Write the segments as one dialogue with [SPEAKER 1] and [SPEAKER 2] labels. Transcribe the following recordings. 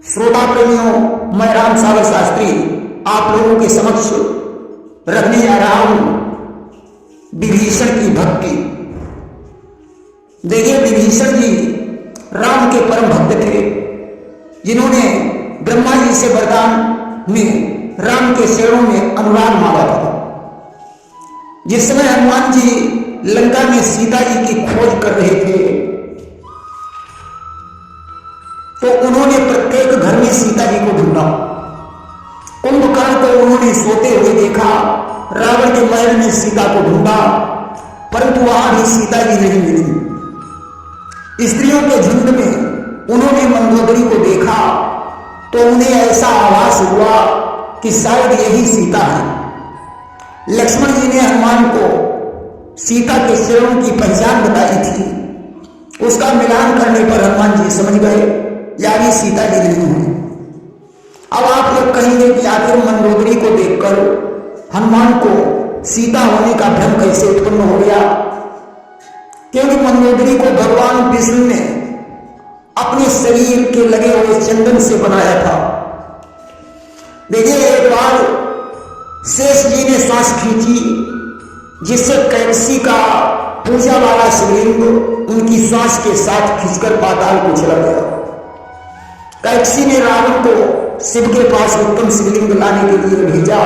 [SPEAKER 1] श्रोता प्रेमियों, मैं राम सागर शास्त्री आप लोगों के समक्ष रखने जा रहा हूं विभीषण की भक्ति। देखिए, विभीषण जी राम के परम भक्त थे, जिन्होंने ब्रह्मा जी से वरदान में राम के चरणों में अनुराग मांगा था। जिस समय हनुमान जी लंका में सीता जी की खोज कर रहे थे, तो उन्होंने प्रत्येक घर में सीता जी को ढूंढा। कुंभकर्ण को उन्होंने सोते हुए देखा, रावण के महल में सीता को ढूंढा, परंतु वहां भी सीता जी नहीं मिली। स्त्रियों के झुंड में उन्होंने मंदोदरी को देखा, तो उन्हें ऐसा आभास हुआ कि शायद यही सीता है। लक्ष्मण जी ने हनुमान को सीता के चरणों की पहचान बताई थी। उसका मिलान करने पर हनुमान जी समझ गए यानी सीता जी नहीं है। अब आप लोग कहेंगे कि आखिर मंदोदरी को देखकर हनुमान को सीता होने का भ्रम कैसे उत्पन्न हो गया? क्योंकि मंदोदरी को भगवान विष्णु ने अपने शरीर के लगे हुए चंदन से बनाया था। देखिए, एक बार शेष जी ने श्वास खींची, जिससे कैकसी का पूजा वाला शिवलिंग उनकी श्वास के साथ खींचकर पाताल को चला गया। कैकसी ने रावण को शिव के पास उत्तम शिवलिंग लाने के लिए भेजा।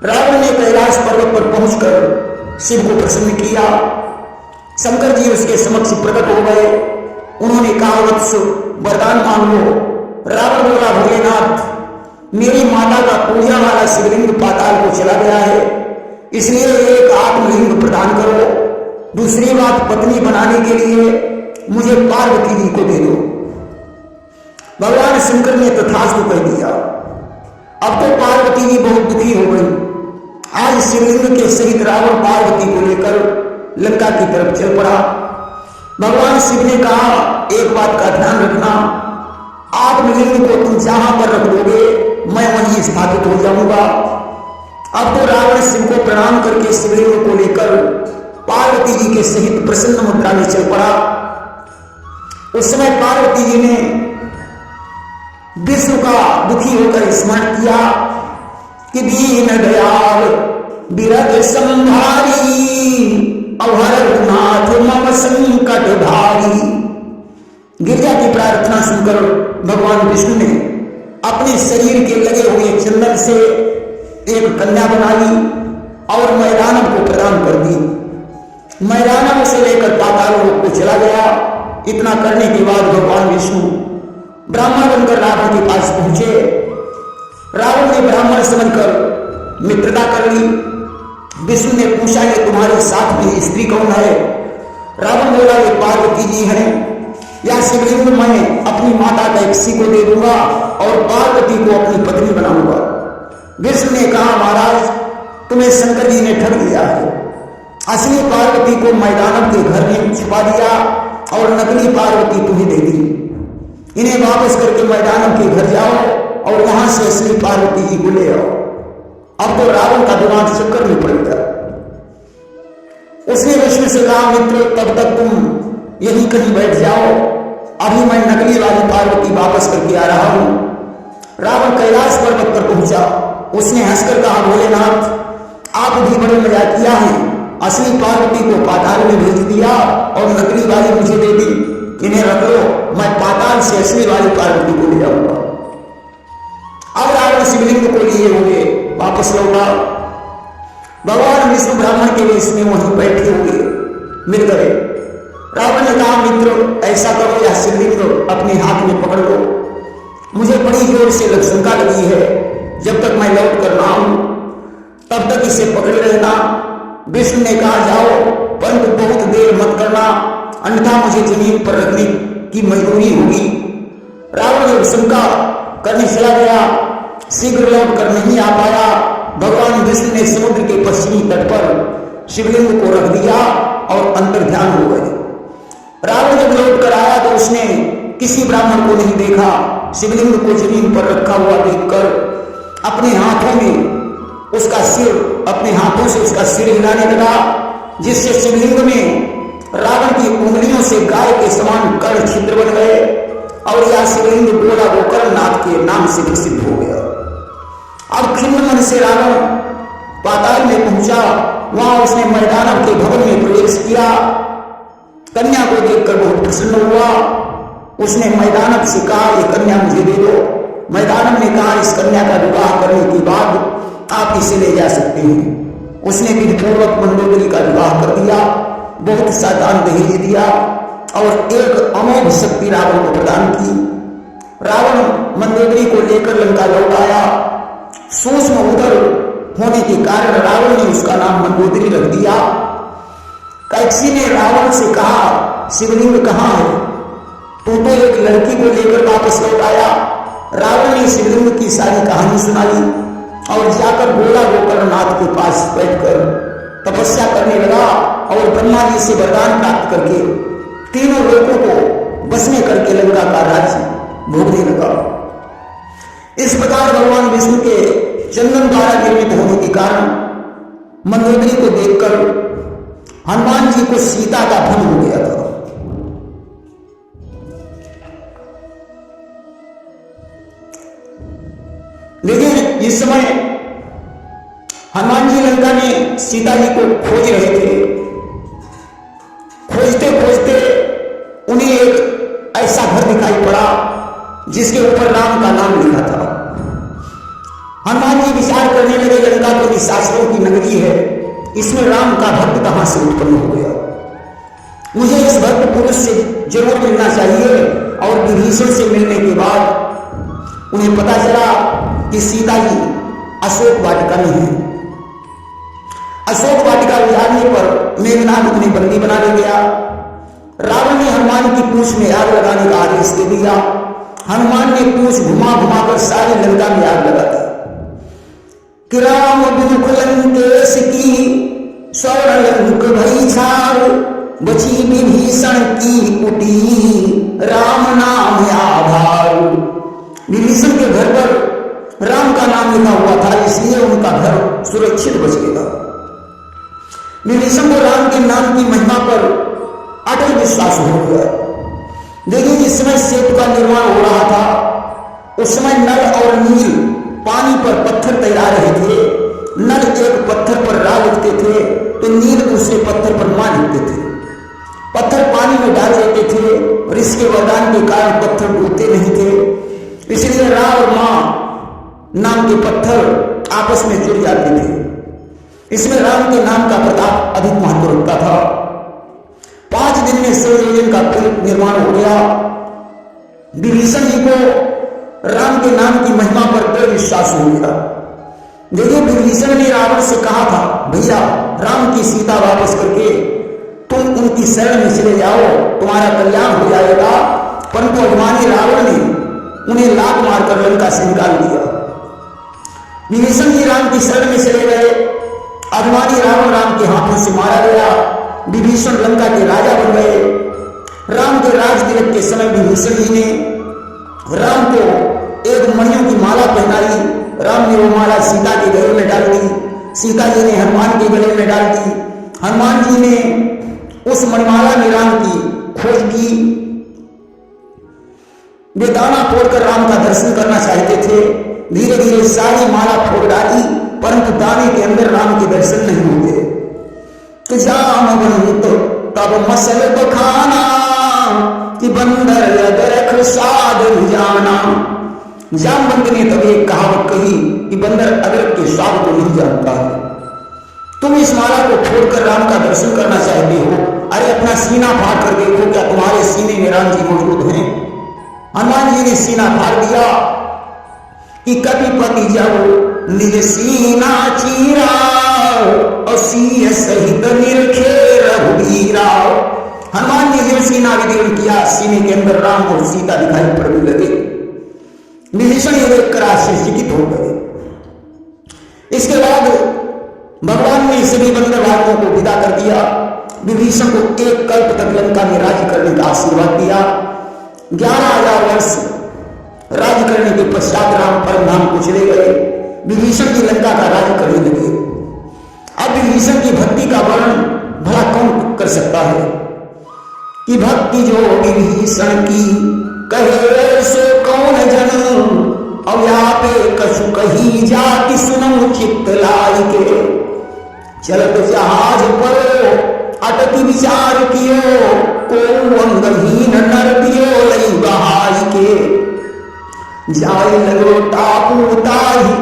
[SPEAKER 1] रावण ने कैलाश पर्वत पर पहुंचकर शिव को प्रसन्न किया। शंकर जी उसके समक्ष प्रकट हो गए। उन्होंने कहा, वत्स वरदान मांग लो। रावण बोला, भोलेनाथ, मेरी माता का पूजा वाला शिवलिंग पाताल को चला गया है, इसलिए एक आत्मलिंग प्रदान करो। दूसरी बात, पत्नी बनाने के लिए मुझे पार्वती जी को दे दो। भगवान शंकर ने तथास्तु कह दिया। अब तो पार्वती जी बहुत दुखी हो गई। आज शिवलिंग के सहित रावण पार्वती को लेकर लंका की तरफ चल पड़ा। भगवान शिव ने कहा, एक बात का ध्यान रखना, आत्मलिंग को तुम जहां पर रख दोगे मैं वहीं स्थापित हो जाऊंगा। अब तो रावण शिव को प्रणाम करके शिवलिंग को लेकर पार्वती जी के सहित प्रसन्न मुद्रा में चल पड़ा। उस समय पार्वती जी ने विष्णु का दुखी होकर स्मरण किया कि दीन दयाल बिरद संभारी, अभरनाथ मम संकट भारी। गिरजा की प्रार्थना सुनकर भगवान विष्णु ने अपने शरीर के लगे हुए चंदन से एक कन्या बना ली और मैदानव को प्रदान कर दी। मैदानव से लेकर पाताल लोक को चला गया। इतना करने के बाद भगवान विष्णु ब्राह्मण बनकर रावण के पास पहुंचे। रावण ने ब्राह्मण समझकर मित्रता कर ली। विष्णु ने पूछा, ये तुम्हारे साथ में स्त्री कौन है? रावण बोला, ये पार्वती जी हैं। या शिवलिंग मैं अपनी माता कैकसी को दे दूंगा और पार्वती को अपनी पत्नी बनाऊंगा। विष्णु ने कहा, महाराज, तुम्हें शंकर जी ने ठग लिया है। असली पार्वती को मैदानव के घर में छुपा दिया और नकली पार्वती तुम्हें दे दी। इन्हें वापस करके मैदानव के घर जाओ और वहां से असली पार्वती जी को ले आओ। अब तो रावण का दिमाग चक्कर में पड़ गया। उसने विष्णु से कहा, मित्र, तब तक तुम यहीं कहीं बैठ जाओ, अभी मैं नकली वाली पार्वती वापस करके आ रहा हूं। रावण कैलाश पर्वत पर पहुंचा। उसने हंसकर कहा, भोलेनाथ, आप भी बड़े मजाकिया हैं। असली पार्वती को पाताल में भेज दिया और नकली वाली मुझे दे दी। इन्हें रख लो, मैं पाताल से असली वाली पार्वती को ले आऊंगा। अब रावण शिवलिंग को लिए हुए वापस लौटा। भगवान विष्णु ब्राह्मण के वेश में वहीं बैठे हुए मिल गए। रावण ने कहा, मित्र, ऐसा करो, यह शिवलिंग अपने हाथ में पकड़ लो। मुझे बड़ी जोर से शंका लगी है। जब तक मैं लौट कर ना आऊं तब तक इसे पकड़े रहना। विष्णु ने कहा, जाओ, परंतु बहुत देर मत करना, अन्यथा मुझे जमीन पर रखने की मजबूरी होगी। रावण जब शंका करने चला गया, शीघ्र लौट कर नहीं आ पाया। भगवान विष्णु ने समुद्र के पश्चिमी तट पर शिवलिंग को रख दिया और अंतर ध्यान हो गए। रावण जब लौट कर आया तो उसने किसी ब्राह्मण को नहीं देखा। शिवलिंग को जमीन पर रखा हुआ देखकर अपने हाथों से उसका सिर हिलाने लगा, जिससे शिवलिंग में रावण की उंगलियों से गाय के समान कर्ण छिद्र बन गए और यह शिवलिंग गोला गोकर्ण के नाम से प्रसिद्ध हो गया। अब खिन्न मन से रावण पाताल में पहुंचा। वहां उसने मैदानव के भवन में प्रवेश किया। कन्या को देखकर बहुत प्रसन्न हुआ। उसने मैदानव से कहा, ये कन्या मुझे दे दो। मैदानव ने कहा, इस कन्या का विवाह करने के बाद आप इसे ले जा सकते हैं। उसने विधिपूर्वक मंदोदरी का विवाह कर दिया, बहुत सा दान दहेज दिया और एक अमोघ शक्ति रावण को प्रदान की। रावण मंदोदरी को लेकर लंका लौट आया। सूक्ष्म उदर होने के कारण रावण ने उसका नाम मंदोदरी रख दिया। कैकसी ने रावण से कहा, शिवलिंग कहाँ है? तू तो एक लड़की को लेकर वापस लौट आया। रावण ने शिवलिंग की सारी कहानी सुनाई और जाकर गोला गोकर्णनाथ के पास बैठकर तपस्या करने लगा और ब्रह्मा जी से वरदान प्राप्त करके तीनों लोगों को बस में करके लंका का राज्य भोगने लगा। इस प्रकार भगवान विष्णु के चंदन द्वारा निर्मित होने के कारण मंदोदरी को देखकर हनुमान जी को सीता का भ्रम हो गया था। लेकिन इस समय हनुमान जी लंका में सीता जी को खोज रहे थे। खोजते खोजते उन्हें एक ऐसा घर दिखाई पड़ा जिसके ऊपर राम का नाम लिखा था। हनुमान जी विचार करने लगे, लंका तो निशाचरों की नगरी है, इसमें राम का भक्त कहां से उत्पन्न हो गया? मुझे इस भक्त पुरुष से जरूर मिलना चाहिए। और विभीषण से मिलने के बाद उन्हें पता चला कि सीता जी अशोक वाटिका में है। अशोक वाटिका उजाड़ने पर मेघनाथ उन्हें बंदी बना ले गया। रावण ने हनुमान की पूंछ में आग लगाने का आदेश दे दिया। हनुमान ने पूंछ घुमा घुमाकर सारी लंका में आग लगा दी। कि राम बिनुख लंकेश की स्वर्ण लंक भई छाव, बची विभीषण की कुटी राम नाम आभार। विभीषण के घर पर राम का नाम लिखा हुआ था, इसलिए उनका घर सुरक्षित बच गया। विभीषण को राम के नाम की महिमा पर अटल विश्वास हो गया। देखिए, जिस समय सेतु का निर्माण हो रहा था उस समय नल और नील पानी पर पत्थर तैरा रहे थे। नल एक पत्थर पर रा लिखते थे तो नील दूसरे पत्थर पर मां लिखते थे। पत्थर पानी में डाल देते थे और इसके वरदान के कारण पत्थर डूबते नहीं थे। इसलिए रा और मां नाम के पत्थर आपस में जुड़ जाते थे। इसमें राम के नाम का प्रताप अधिक महत्व रखता था। 5 दिन में शिवलिंग का पुल निर्माण हो गया। विभीषण जी को राम के नाम की महिमा पर दृढ़ विश्वास हो गया। देखिए, विभीषण ने रावण से कहा था, भैया राम की सीता वापस करके तुम उनकी शरण में चले जाओ, तुम्हारा कल्याण हो जाएगा। परंतु अभिमानी रावण ने उन्हें लात मारकर लंका से निकाल दिया। विभीषण जी राम की शरण में चले गए। अभिमानी रावण राम के हाथों से मारा गया। विभीषण लंका के राजा बन गए। राम के राज तिलक के समय विभीषण जी ने राम को एक मणियों की माला पहनाई। राम ने वो माला सीता के गले में डाल दी। सीता जी ने हनुमान के गले में डाल दी। हनुमान जी ने उस मणिमाला में राम की खोज की। वे दाना फोड़कर राम का दर्शन करना चाहते थे। धीरे धीरे सारी माला फोड़ डाली, परंतु दाने के अंदर राम के दर्शन नहीं होते। तो जामवंत तब मसल बखाना कि बंदर अदरख स्वाद जाना। जामवंत ने तब एक कहावत कही कि बंदर अदरक के स्वाद को नहीं जानता है। तुम इस माला को फोड़कर राम का दर्शन करना चाहते हो, अरे अपना सीना फाड़ कर देखो, क्या तुम्हारे सीने में राम जी मौजूद हैं? हनुमान जी ने सीना फाड़ दिया कि कपिपति जब निज सीना चीरा और सिंह सहित निरखे रघुवीरा। हनुमान जी जब सीना विदीर्ण किया, सीने के अंदर राम और सीता दिखाई पड़ने लगे। विभीषण ये देखकर आश्चर्यचकित हो गए। इसके बाद भगवान ने सभी बंदरवादियों को विदा कर दिया। विभीषण को 1 कल्प तक लंका में राज्य करने का आशीर्वाद दिया। 11,000 वर्ष राज्य करने के पश्चात राम परम धाम को चले गए। विभीषण की लंका का राज्य करने लगे। अब विभीषण की भक्ति का वर्णन भला कौन कर सकता है कि भक्ति जो विभीषण की कहे सो कौन जन कछु कही जाति सुनऊ चित्त लाई के। चलत जहाज पर अटकी विचार कियो, को अंगहीन नर दियो लई बहाई के। जाय लगो टापू ताही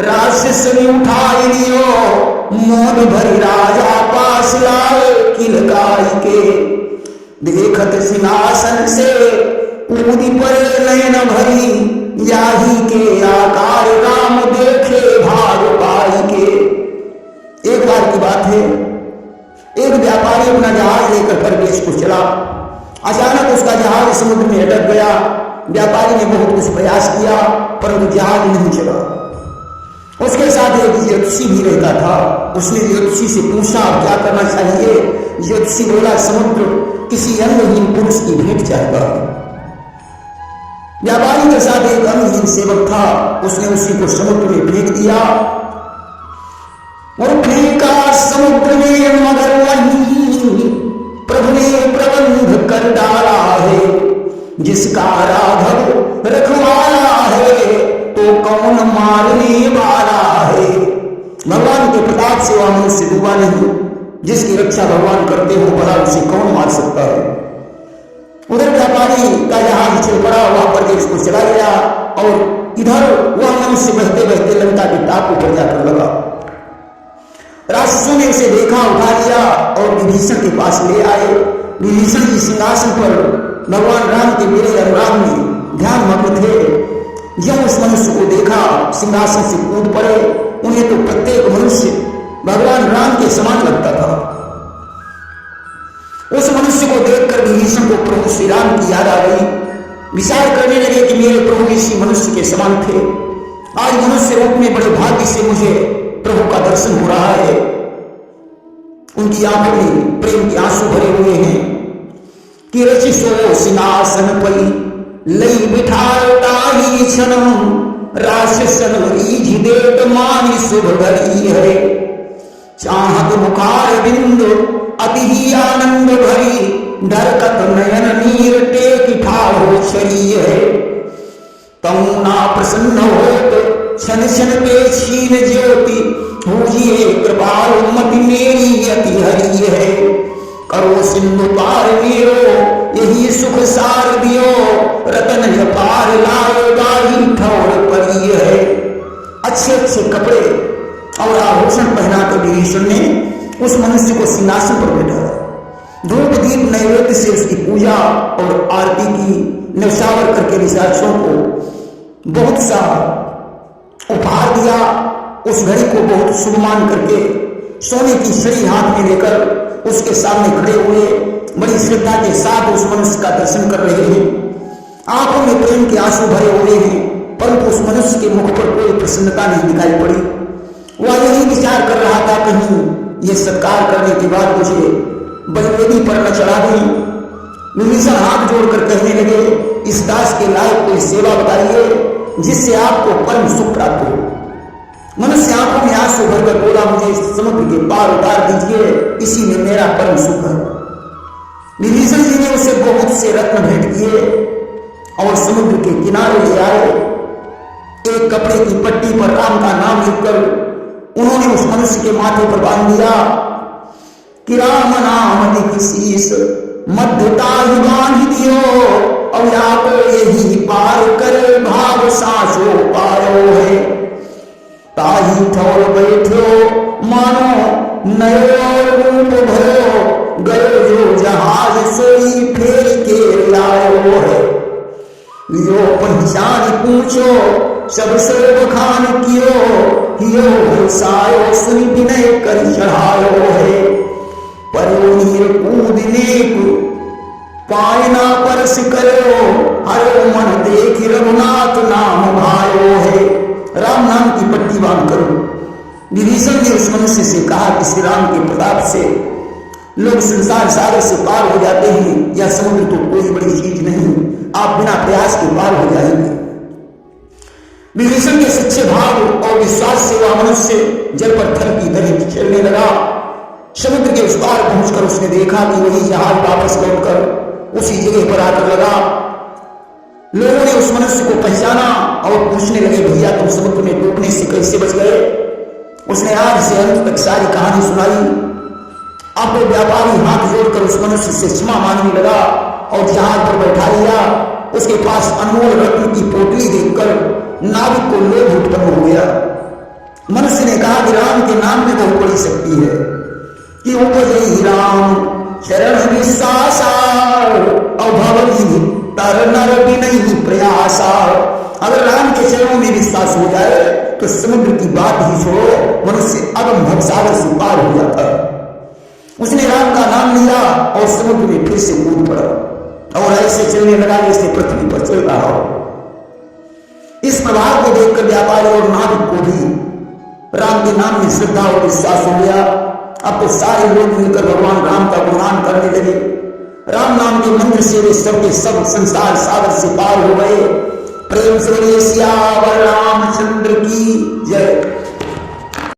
[SPEAKER 1] राक्षस ने उठाई लियो, मोद भरी राजा पास लाए किलकाई के। देखत सिंहासन से कूदी परे नयन भरी, जाही के आकार राम देखे भाग पाई के। एक बार की बात है, एक व्यापारी अपना जहाज लेकर परदेश को चला। अचानक उसका जहाज समुद्र में अटक गया। व्यापारी ने बहुत कुछ प्रयास किया परंतु जहाज नहीं चला। उसके साथ एक ज्योतिषी भी रहता था। उसने ज्योतिषी से पूछा क्या करना चाहिए। ज्योतिषी बोला समुद्र किसी अंगहीन पुरुष की भेंट चाहता है। व्यापारी के साथ एक अंगहीन सेवक था। उसने उसी को समुद्र में फेंक दिया और फेंका समुद्र में, मगर वहीं प्रभु ने प्रबंध कर डाला है। जिसका राघव रखवाला है तो कौन मारने वाला है। भगवान के प्रताप से वह मनुष्य डूबा नहीं। जिसकी रक्षा भगवान करते हो भला उसे कौन मार सकता है। उधर व्यापारी का जहाज चल पड़ा, वहां प्रदेश को चला गया और इधर वह मनुष्य बहते बहते लंका के टापू पर जाकर लगा। राक्षसों ने उसे देखा, उठा लिया और विभीषण के पास ले आए। विभीषण जी सिंहासन पर भगवान राम के मेरे अनुराग में ध्यान मग्न थे। जब उस मनुष्य को देखा सिंहासन से कूद पड़े। उन्हें तो प्रत्येक मनुष्य भगवान राम के समान लगता था। उस मनुष्य को देखकर विभीषण को प्रभु श्री राम की याद आ गई। विचार करने लगे कि मेरे प्रभु इसी मनुष्य के समान थे। आज मनुष्य रूप में बड़े भाग्य से मुझे प्रभु का दर्शन हो रहा है। उनकी आंखों में प्रेम के आंसू भरे हुए हैं कि रचि सो सिंहासन पई लई बिठाता ही क्षणम, राक्षसन रीझ देत मानी शुभ घड़ी है। चाहत मुखार बिंदु अति ही आनंद भरी, डरकत नयन नीर टेक ठाढ़ो छरी है। तमुना प्रसन्न होत क्षण क्षण पे छीन ज्योति, होइए कृपाल मति मेरी अति हरी है। करो सिंधु पार मेरो यही सुख सार दियो, रतन पार लाओ गाही ठौर परी है। अच्छे अच्छे कपड़े और आभूषण पहनाकर विभीषण ने उस मनुष्य को सिंहासन पर बैठाया। धूप दीप नैवेद्य से उसकी पूजा और आरती की, न्यौछावर करके रिसार्चों को बहुत सा उपहार दिया। उस घड़ी को बहुत शुभ मान करके सोने की छड़ी हाथ में लेकर उसके सामने खड़े हुए बड़ी श्रद्धा के साथ उस मनुष्य का दर्शन कर रहे हैं। आंखों में प्रेम के आंसू भरे हुए हैं परंतु उस मनुष्य के मुख पर कोई प्रसन्नता नहीं दिखाई पड़ी। वह यही विचार कर रहा था कहीं ये सत्कार करने के बाद मुझे बलिवेदी पर न चढ़ा दें। विभीषण हाथ जोड़कर कहने लगे इस दास के लायक कोई सेवा बताइए जिससे आपको परम सुख प्राप्त हो। मनुष्य आंखों में आंसू भरकर बोला मुझे समुद्र के पार उतार दीजिए, इसी में मेरा परम सुख है। विभीषण जी ने उसे बहुत से रत्न भेंट किए और समुद्र के किनारे ले आए। एक कपड़े की पट्टी पर राम का नाम लिखकर उन्होंने उस मनुष्य के माथे पर बांध दिया कि राम नाम लिख शीस मध्यता बांध दियो, अब आपको यही पार कर भाव सासो पायो है। ताही ठौर बैठो मानो नयो रूप भरो, गयो जो जहाज सोई फेर के लायो है। यो पहचान पूछो सब सर्व खान कियो, हियो सायो सुन विनय कर चढ़ायो है। परो नीर कूदने को पायना परस करो, हरो मन देख रघुनाथ नाम भायो है। राम नाम की पट्टी बांध करो। विभीषण ने उस मनुष्य से कहा कि श्री राम के प्रताप से लोग संसार सागर से पार हो जाते हैं। यह समुद्र तो कोई बड़ी चीज नहीं, आप बिना प्रयास के पार हो जाएंगे। विभीषण के सच्चे भाव और विश्वास से वह मनुष्य जल पर थल की तरह चलने लगा। समुद्र के उस पार पहुंचकर उसने देखा कि वही जहाज वापस लौटकर उसी जगह पर आकर लगा। लोगों ने उस मनुष्य को पहचाना और पूछने लगे, भैया तुम समुद्र में डूबने से कैसे बच गए? उसने आज से अंत तक सारी कहानी सुनाई। अब तो व्यापारी हाथ जोड़कर उस मनुष्य से क्षमा मांगने लगा और जहाज पर बैठा लिया। उसके पास अनमोल रत्न की पोटली देखकर नाविक को लोभ उत्पन्न हो गया। मनुष्य ने कहा कि राम के नाम में बहुत बड़ी शक्ति है कि उपजई राम शरण विश्वासा अभवि तर नर विनयि प्रयासा। अगर राम के चरणों में विश्वास हो जाए तो समुद्र की बात ही छोड़ो, मनुष्य अगम भवसागर से पार हो जाता है। उसने राम का नाम लिया और समुद्र में फिर से कूद पड़ा और ऐसे चलने लगा जैसे पृथ्वी पर चल रहा हो। इस प्रभाव को देखकर व्यापारी और नाविक को भी राम के नाम में श्रद्धा और विश्वास हो गया। अब तो सारे लोग मिलकर भगवान राम का गुणगान करने लगे। राम नाम के मंत्र से वे सबके सब संसार सागर से पार हो गए। प्रेम से बोलिए सियावर रामचंद्र की